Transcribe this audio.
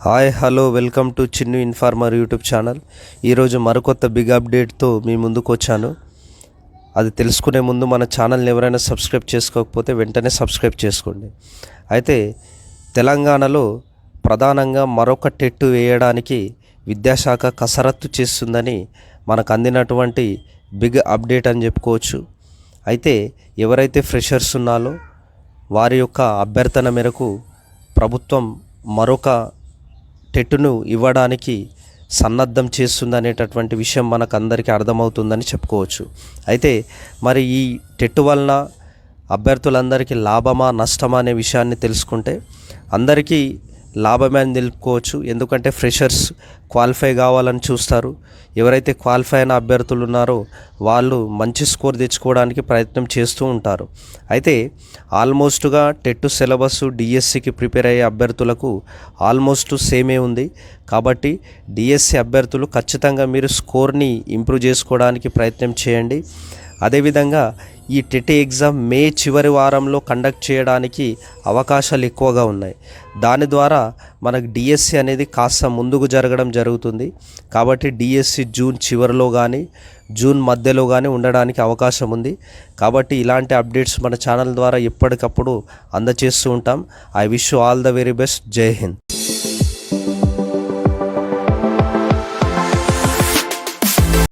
Hi hello welcome to Chinnu informer YouTube channel. ఈరోజు మరికొత్త big అప్డేట్తో మీ ముందుకు వచ్చాను. అది తెలుసుకునే ముందు మన ఛానల్ని ఎవరైనా సబ్స్క్రైబ్ చేసుకోకపోతే వెంటనే సబ్స్క్రైబ్ చేసుకోండి. అయితే తెలంగాణలో ప్రధానంగా మరొక టెట్టు వేయడానికి విద్యాశాఖ కసరత్తు చేస్తుందని మనకు అందినటువంటి బిగ్ అప్డేట్ అని చెప్పుకోవచ్చు. అయితే ఎవరైతే ఫ్రెషర్స్ ఉన్నారో వారి యొక్క అభ్యర్థన మేరకు ప్రభుత్వం మరొక టెట్టును ఇవ్వడానికి సన్నద్ధం చేస్తుందనేటటువంటి విషయం మనకు అందరికీ అర్థమవుతుందని చెప్పుకోవచ్చు. అయితే మరి ఈ టెట్టు వలన అభ్యర్థులందరికీ లాభమా నష్టమా అనే విషయాన్ని తెలుసుకుంటే అందరికీ లాభమే అని తెలుపుకోవచ్చు. ఎందుకంటే ఫ్రెషర్స్ క్వాలిఫై కావాలని చూస్తారు. ఎవరైతే క్వాలిఫై అయిన అభ్యర్థులు ఉన్నారో వాళ్ళు మంచి స్కోర్ తెచ్చుకోవడానికి ప్రయత్నం చేస్తూ ఉంటారు. అయితే ఆల్మోస్ట్గా టెట్టు సిలబస్ డిఎస్సికి ప్రిపేర్ అయ్యే అభ్యర్థులకు ఆల్మోస్ట్ సేమే ఉంది. కాబట్టి డిఎస్సి అభ్యర్థులు ఖచ్చితంగా మీరు స్కోర్ని ఇంప్రూవ్ చేసుకోవడానికి ప్రయత్నం చేయండి. అదేవిధంగా ఈ టెట్ ఎగ్జామ్ మే చివరి వారంలో కండక్ట్ చేయడానికి అవకాశాలు ఎక్కువగా ఉన్నాయి. దాని ద్వారా మనకు డిఎస్సి అనేది కాస్త ముందుకు జరగడం జరుగుతుంది. కాబట్టి డిఎస్సి జూన్ చివరిలో కానీ జూన్ మధ్యలో కానీ ఉండడానికి అవకాశం ఉంది. కాబట్టి ఇలాంటి అప్డేట్స్ మన ఛానల్ ద్వారా ఎప్పటికప్పుడు అందజేస్తూ ఉంటాం. I wish you all the very best. జై హింద్.